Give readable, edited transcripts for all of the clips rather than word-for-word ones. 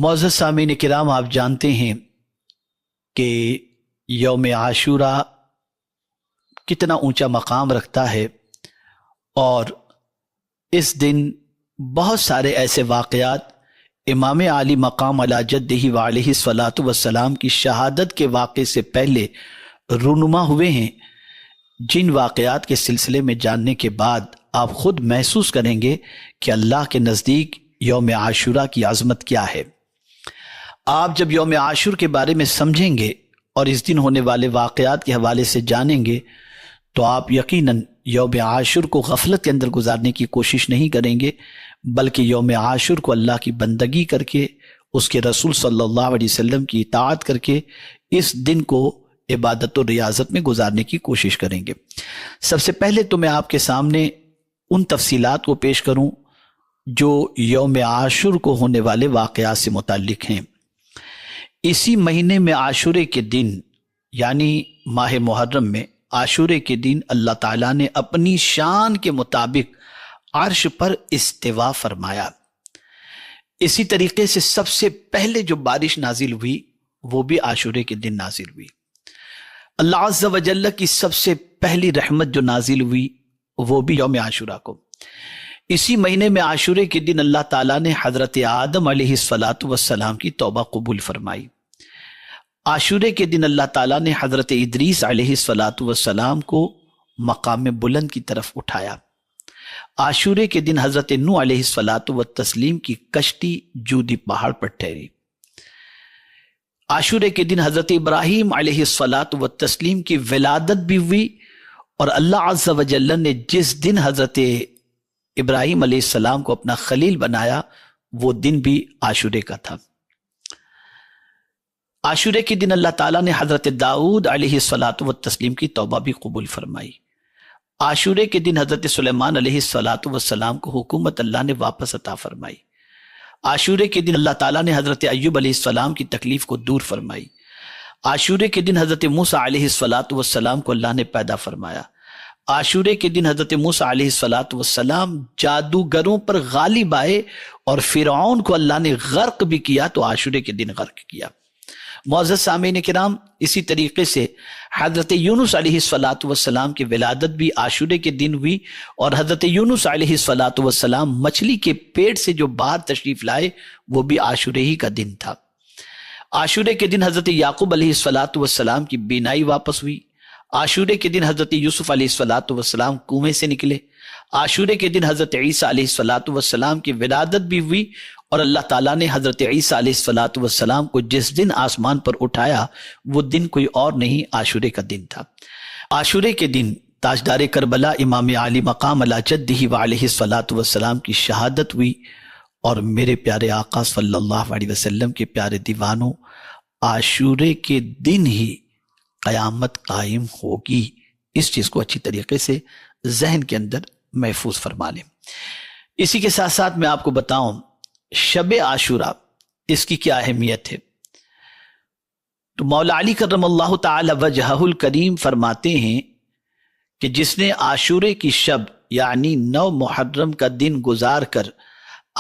معزز سامعین کرام، آپ جانتے ہیں کہ یوم عاشورہ کتنا اونچا مقام رکھتا ہے، اور اس دن بہت سارے ایسے واقعات امام عالی مقام علی جدہ وعلیہ الصلاۃ والسلام کی شہادت کے واقعے سے پہلے رونما ہوئے ہیں، جن واقعات کے سلسلے میں جاننے کے بعد آپ خود محسوس کریں گے کہ اللہ کے نزدیک یوم عاشورہ کی عظمت کیا ہے۔ آپ جب یوم عاشور کے بارے میں سمجھیں گے اور اس دن ہونے والے واقعات کے حوالے سے جانیں گے تو آپ یقیناً یوم عاشور کو غفلت کے اندر گزارنے کی کوشش نہیں کریں گے، بلکہ یوم عاشور کو اللہ کی بندگی کر کے، اس کے رسول صلی اللہ علیہ وسلم کی اطاعت کر کے اس دن کو عبادت و ریاضت میں گزارنے کی کوشش کریں گے۔ سب سے پہلے تو میں آپ کے سامنے ان تفصیلات کو پیش کروں جو یوم عاشور کو ہونے والے واقعات سے متعلق ہیں۔ اسی مہینے میں عاشورے کے دن، یعنی ماہ محرم میں عاشورے کے دن، اللہ تعالیٰ نے اپنی شان کے مطابق عرش پر استوا فرمایا۔ اسی طریقے سے سب سے پہلے جو بارش نازل ہوئی وہ بھی عاشورے کے دن نازل ہوئی۔ اللہ عز و جل کی سب سے پہلی رحمت جو نازل ہوئی وہ بھی یوم عاشورہ کو۔ اسی مہینے میں عاشورے کے دن اللہ تعالیٰ نے حضرت آدم علیہ الصلاۃ والسلام کی توبہ قبول فرمائی۔ عاشورے کے دن اللہ تعالیٰ نے حضرت ادریس علیہ الصلاۃ والسلام کو مقام بلند کی طرف اٹھایا۔ عاشورے کے دن حضرت نوح علیہ الصلاۃ والتسلیم کی کشتی جودی پہاڑ پر ٹھہری۔ عاشورے کے دن حضرت ابراہیم علیہ الصلاۃ والتسلیم کی ولادت بھی ہوئی، اور اللہ عز و جل نے جس دن حضرت ابراہیم علیہ السلام کو اپنا خلیل بنایا وہ دن بھی عاشورے کا تھا۔ عاشورے کے دن اللہ تعالیٰ نے حضرت داؤد علیہ الصلاۃ والتسلیم کی توبہ بھی قبول فرمائی۔ عاشورے کے دن حضرت سلیمان علیہ الصلاۃ والسلام کو حکومت اللہ نے واپس عطا فرمائی۔ عاشورے کے دن اللہ تعالیٰ نے حضرت ایوب علیہ السلام کی تکلیف کو دور فرمائی۔ عاشورے کے دن حضرت موسیٰ علیہ الصلاۃ والسلام کو اللہ نے پیدا فرمایا۔ عاشورے کے دن حضرت موسیٰ علیہ الصلاۃ والسلام جادوگروں پر غالب آئے، اور فرعون کو اللہ نے غرق بھی کیا تو عاشورے کے دن غرق کیا۔ معزز سامعین کرام، اسی طریقے سے حضرت یونس علیہ الصلاۃ والسلام کی ولادت بھی عاشورے کے دن ہوئی، اور حضرت یونس علیہ الصلاۃ والسلام مچھلی کے پیٹ سے جو باہر تشریف لائے وہ بھی عاشورے ہی کا دن تھا۔ عاشورے کے دن حضرت یعقوب علیہ الصلاۃ والسلام کی بینائی واپس ہوئی۔ عاشورے کے دن حضرت یوسف علیہ الصلاۃ والسلام کنویں سے نکلے۔ عاشورے کے دن حضرت عیسیٰ علیہ الصلاۃ والسلام کی ولادت بھی ہوئی، اور اللہ تعالیٰ نے حضرت عیسیٰ علیہ الصلاۃ والسلام کو جس دن آسمان پر اٹھایا وہ دن کوئی اور نہیں، عاشورے کا دن تھا۔ عاشورے کے دن تاجدار کربلا امام عالی مقام علی جدہ وعلیہ الصلاۃ والسلام کی شہادت ہوئی، اور میرے پیارے آقا صلی اللہ علیہ وسلم کے پیارے دیوانوں، عاشورے کے دن ہی قیامت قائم ہوگی۔ اس چیز کو اچھی طریقے سے ذہن کے اندر محفوظ فرما لیں۔ اسی کے ساتھ ساتھ میں آپ کو بتاؤں شب عاشورہ اس کی کیا اہمیت ہے۔ تو مولا علی کرم اللہ تعالی وجہہ الکریم فرماتے ہیں کہ جس نے عاشورے کی شب یعنی 9 محرم کا دن گزار کر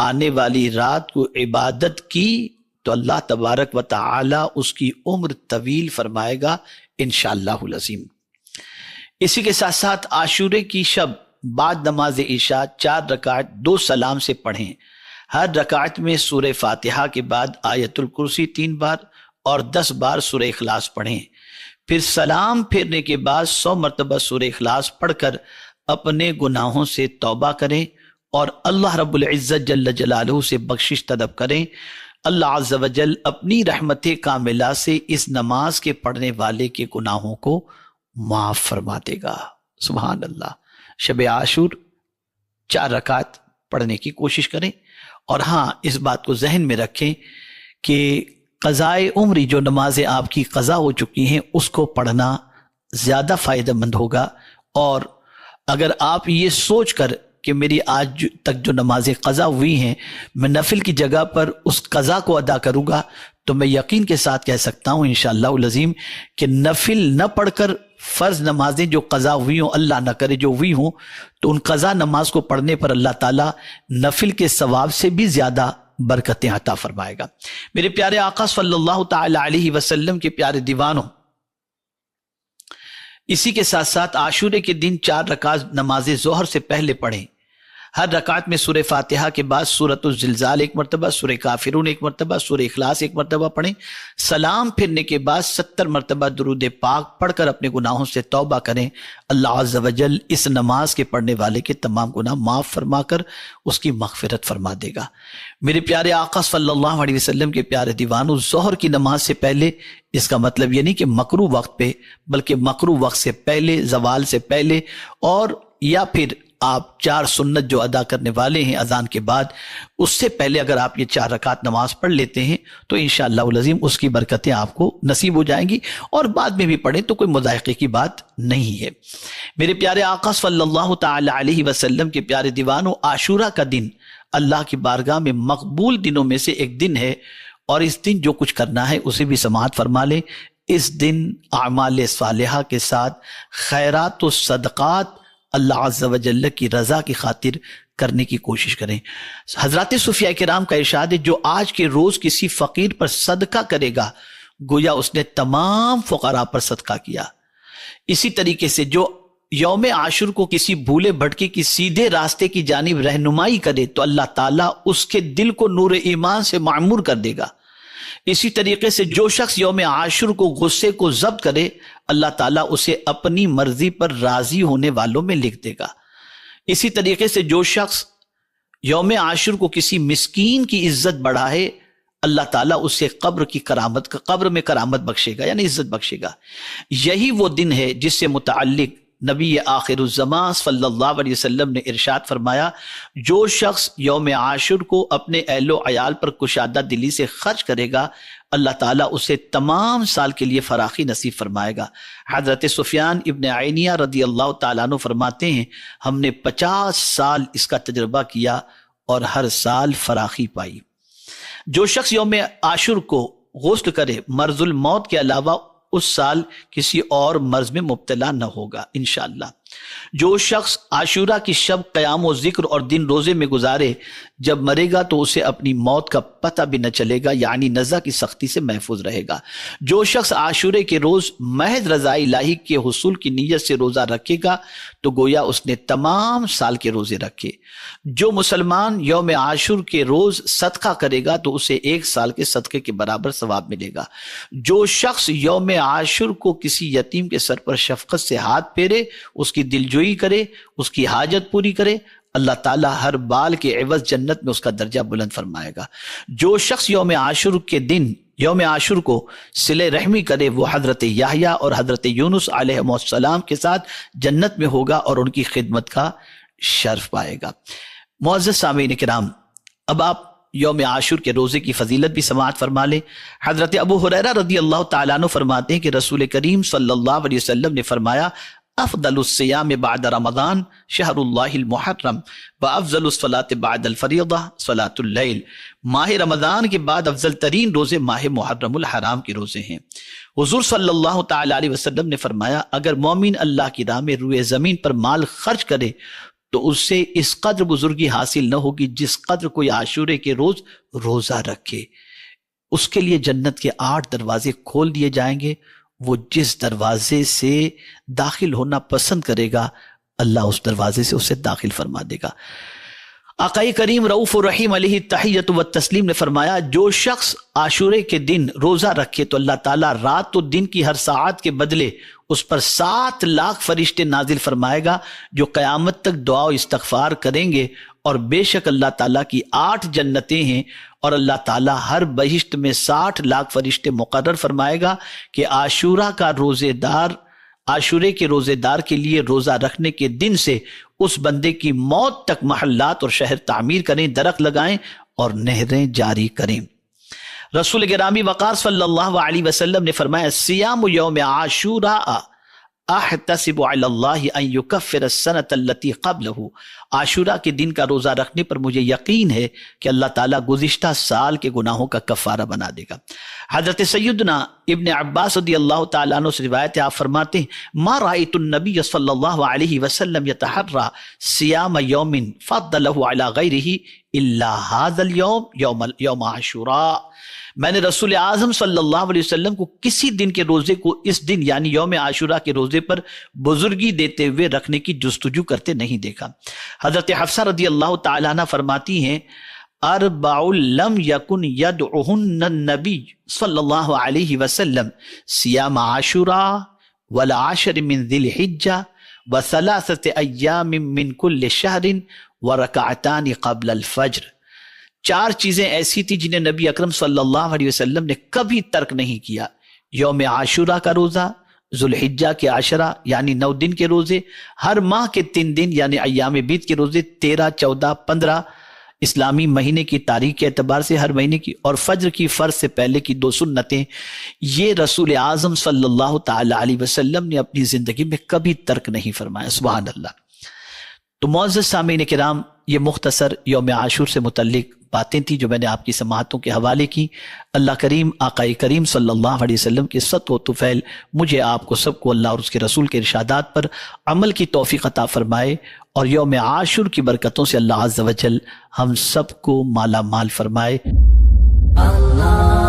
آنے والی رات کو عبادت کی تو اللہ تبارک و تعالی اس کی عمر طویل فرمائے گا انشاءاللہ العظیم۔ اسی کے ساتھ ساتھ عاشورے کی شب بعد نماز عشاء 4 رکعت 2 سلام سے پڑھیں۔ ہر رکعت میں سورہ فاتحہ کے بعد آیت الکرسی 3 بار اور 10 بار سورہ اخلاص پڑھیں۔ پھر سلام پھیرنے کے بعد 100 مرتبہ سورہ اخلاص پڑھ کر اپنے گناہوں سے توبہ کریں اور اللہ رب العزت جل جلالہ سے بخشش طلب کریں۔ اللہ عز و جل اپنی رحمت کاملہ سے اس نماز کے پڑھنے والے کے گناہوں کو معاف فرما دے گا۔ سبحان اللہ۔ شب عاشور 4 رکعت پڑھنے کی کوشش کریں، اور ہاں اس بات کو ذہن میں رکھیں کہ قضائے عمری جو نمازیں آپ کی قضا ہو چکی ہیں اس کو پڑھنا زیادہ فائدہ مند ہوگا۔ اور اگر آپ یہ سوچ کر کہ میری آج تک جو نمازیں قضا ہوئی ہیں میں نفل کی جگہ پر اس قضا کو ادا کروں گا تو میں یقین کے ساتھ کہہ سکتا ہوں انشاءاللہ العظیم کہ نفل نہ پڑھ کر فرض نمازیں جو قضا ہوئی ہوں، اللہ نہ کرے جو ہوئی ہوں، تو ان قضا نماز کو پڑھنے پر اللہ تعالیٰ نفل کے ثواب سے بھی زیادہ برکتیں عطا فرمائے گا۔ میرے پیارے آقا صلی اللہ تعالی علیہ وسلم کے پیارے دیوانوں، اسی کے ساتھ ساتھ عاشورے کے دن 4 رکعت نماز ظہر سے پہلے پڑھیں۔ ہر رکعت میں سورہ فاتحہ کے بعد سورۃ الزلزال ایک مرتبہ، سورہ کافرون ایک مرتبہ، سورہ اخلاص ایک مرتبہ پڑھیں۔ سلام پھرنے کے بعد 70 مرتبہ درود پاک پڑھ کر اپنے گناہوں سے توبہ کریں۔ اللہ عز و جل اس نماز کے پڑھنے والے کے تمام گناہ معاف فرما کر اس کی مغفرت فرما دے گا۔ میرے پیارے آقا صلی اللہ علیہ وسلم کے پیارے دیوانوں، ظہر کی نماز سے پہلے، اس کا مطلب یہ نہیں کہ مکروہ وقت پہ، بلکہ مکروہ وقت سے پہلے، زوال سے پہلے، اور یا پھر آپ 4 سنت جو ادا کرنے والے ہیں اذان کے بعد، اس سے پہلے اگر آپ یہ 4 رکعت نماز پڑھ لیتے ہیں تو انشاءاللہ العظیم اس کی برکتیں آپ کو نصیب ہو جائیں گی، اور بعد میں بھی پڑھیں تو کوئی مضائقے کی بات نہیں ہے۔ میرے پیارے آقا صلی اللہ تعالی علیہ وسلم کے پیارے دیوانوں، عاشورہ کا دن اللہ کی بارگاہ میں مقبول دنوں میں سے ایک دن ہے، اور اس دن جو کچھ کرنا ہے اسے بھی سماعت فرما لیں۔ اس دن اعمال صالحہ کے ساتھ خیرات و صدقات اللہ عز و جل کی رضا کی خاطر کرنے کی کوشش کریں۔ حضرات صوفیاء کرام کا ارشاد ہے، جو آج کے روز کسی فقیر پر صدقہ کرے گا گویا اس نے تمام فقراء پر صدقہ کیا۔ اسی طریقے سے جو یوم عاشور کو کسی بھولے بھٹکے کی سیدھے راستے کی جانب رہنمائی کرے تو اللہ تعالیٰ اس کے دل کو نور ایمان سے معمور کر دے گا۔ اسی طریقے سے جو شخص یوم عاشور کو غصے کو ضبط کرے، اللہ تعالیٰ اسے اپنی مرضی پر راضی ہونے والوں میں لکھ دے گا۔ اسی طریقے سے جو شخص یوم عاشور کو کسی مسکین کی عزت بڑھائے، اللہ تعالیٰ اسے قبر میں کرامت بخشے گا، یعنی عزت بخشے گا۔ یہی وہ دن ہے جس سے متعلق نبی آخر الزمان صلی اللہ علیہ وسلم نے ارشاد فرمایا، جو شخص یوم عاشور کو اپنے اہل و عیال پر کشادہ دلی سے خرچ کرے گا، اللہ تعالیٰ اسے تمام سال کے لیے فراخی نصیب فرمائے گا۔ حضرت سفیان ابن عینیہ رضی اللہ تعالیٰ عنہ فرماتے ہیں، ہم نے 50 سال اس کا تجربہ کیا اور ہر سال فراخی پائی۔ جو شخص یوم عاشور کو غسل کرے، مرض الموت کے علاوہ اس سال کسی اور مرض میں مبتلا نہ ہوگا انشاءاللہ۔ جو شخص عاشورہ کی شب قیام و ذکر اور دن روزے میں گزارے، جب مرے گا تو اسے اپنی موت کا پتہ بھی نہ چلے گا، یعنی نزع کی سختی سے محفوظ رہے گا۔ جو شخص عاشورے کے روز محض رضا الہی کے حصول کی نیت سے روزہ رکھے گا تو گویا اس نے تمام سال کے روزے رکھے۔ جو مسلمان یوم عاشور کے روز صدقہ کرے گا تو اسے 1 سال کے صدقے کے برابر ثواب ملے گا۔ جو شخص یوم عاشور کو کسی یتیم کے سر پر شفقت سے ہاتھ پھیرے، اس کی دلجوئی کرے، اس کی حاجت پوری کرے، اللہ تعالیٰ ہر بال کے عوض جنت میں اس کا درجہ بلند فرمائے گا۔ جو شخص یوم عاشور کے دن یوم عاشور کو صلہ رحمی کرے، وہ حضرت یحییٰ اور حضرت یونس علیہ السلام کے ساتھ جنت میں ہوگا اور ان کی خدمت کا شرف پائے گا۔ معزز سامعین کرام، اب آپ یوم عاشور کے روزے کی فضیلت بھی سماعت فرما لیں۔ حضرت ابو ہریرہ رضی اللہ تعالیٰ عنہ فرماتے ہیں کہ رسول کریم صلی اللہ علیہ وسلم نے فرمایا، افضل الصیام بعد رمضان شہر اللہ المحرم وافضل الصلاة بعد الفریضہ صلاۃ اللیل۔ ماہ رمضان کے بعد افضل ترین روزے ماہ محرم الحرام کے روزے ہیں۔ حضور صلی اللہ تعالی علیہ وسلم نے فرمایا، اگر مومن اللہ کی راہ میں روئے زمین پر مال خرچ کرے تو اس سے اس قدر بزرگی حاصل نہ ہوگی جس قدر کوئی عاشورے کے روز روزہ رکھے۔ اس کے لیے جنت کے 8 دروازے کھول دیے جائیں گے، وہ جس دروازے سے داخل ہونا پسند کرے گا اللہ اس دروازے سے اسے داخل فرما دے گا۔ آقا کریم رؤوف الرحیم علیہ التحیۃ والتسلیم نے فرمایا، جو شخص عاشورے کے دن روزہ رکھے تو اللہ تعالیٰ رات و دن کی ہر ساعت کے بدلے اس پر 7 لاکھ فرشتے نازل فرمائے گا جو قیامت تک دعا و استغفار کریں گے، اور بے شک اللہ تعالیٰ کی 8 جنتیں ہیں، اور اللہ تعالیٰ ہر بہشت میں 60 لاکھ فرشتے مقرر فرمائے گا کہ عاشورے کے روزے دار کے لیے روزہ رکھنے کے دن سے اس بندے کی موت تک محلات اور شہر تعمیر کریں، درخت لگائیں اور نہریں جاری کریں۔ رسول گرامی وقار صلی اللہ علیہ وسلم نے فرمایا، سیام یوم عاشوراء احتسب علی اللہ ان یکفر السنۃ التی قبلہ، عاشورہ کے دن کا روزہ رکھنے پر مجھے یقین ہے کہ اللہ تعالیٰ گزشتہ سال کے گناہوں کا کفارہ بنا دے گا۔ حضرت سیدنا ابن عباس رضی اللہ تعالیٰ عنہ سے روایت ہے، آپ فرماتے ہیں ما رأیت النبی صلی اللہ علیہ وسلم یتحری صیام یوم فضلہ علی غیرہ الا ھذا اليوم یوم عاشوراء، میں نے رسول اعظم صلی اللہ علیہ وسلم کو کسی دن کے روزے کو اس دن یعنی یوم عاشوراء کے روزے پر بزرگی دیتے ہوئے رکھنے کی جستجو کرتے نہیں دیکھا۔ حضرت حفصہ رضی اللہ تعالیٰ عنہ فرماتی ہیں اربع لم یکن یدعہن النبی صلی اللہ علیہ وسلم صیام عاشوراء والعشر من ذی الحجہ وثلاثۃ ایام من کل شہر ورکعتان قبل الفجر، 4 چیزیں ایسی تھی جنہیں نبی اکرم صلی اللہ علیہ وسلم نے کبھی ترک نہیں کیا: یوم عاشوراء کا روزہ، ذوالحجہ کے 10 یعنی 9 دن کے روزے، ہر ماہ کے 3 دن یعنی ایام بیت کے روزے 13، 14، 15 اسلامی مہینے کی تاریخ کے اعتبار سے ہر مہینے کی، اور فجر کی فرض سے پہلے کی 2 سنتیں، یہ رسول اعظم صلی اللہ تعالی علیہ وسلم نے اپنی زندگی میں کبھی ترک نہیں فرمایا۔ سبحان اللہ۔ تو معزز سامعین کرام، یہ مختصر یوم عاشور سے متعلق باتیں تھیں جو میں نے آپ کی سماعتوں کے حوالے کی۔ اللہ کریم، آقا کریم صلی اللہ علیہ وسلم کے صدق و طفیل مجھے آپ کو سب کو اللہ اور اس کے رسول کے ارشادات پر عمل کی توفیق عطا فرمائے، اور یوم عاشور کی برکتوں سے اللہ عز و جل ہم سب کو مالا مال فرمائے۔ اللہ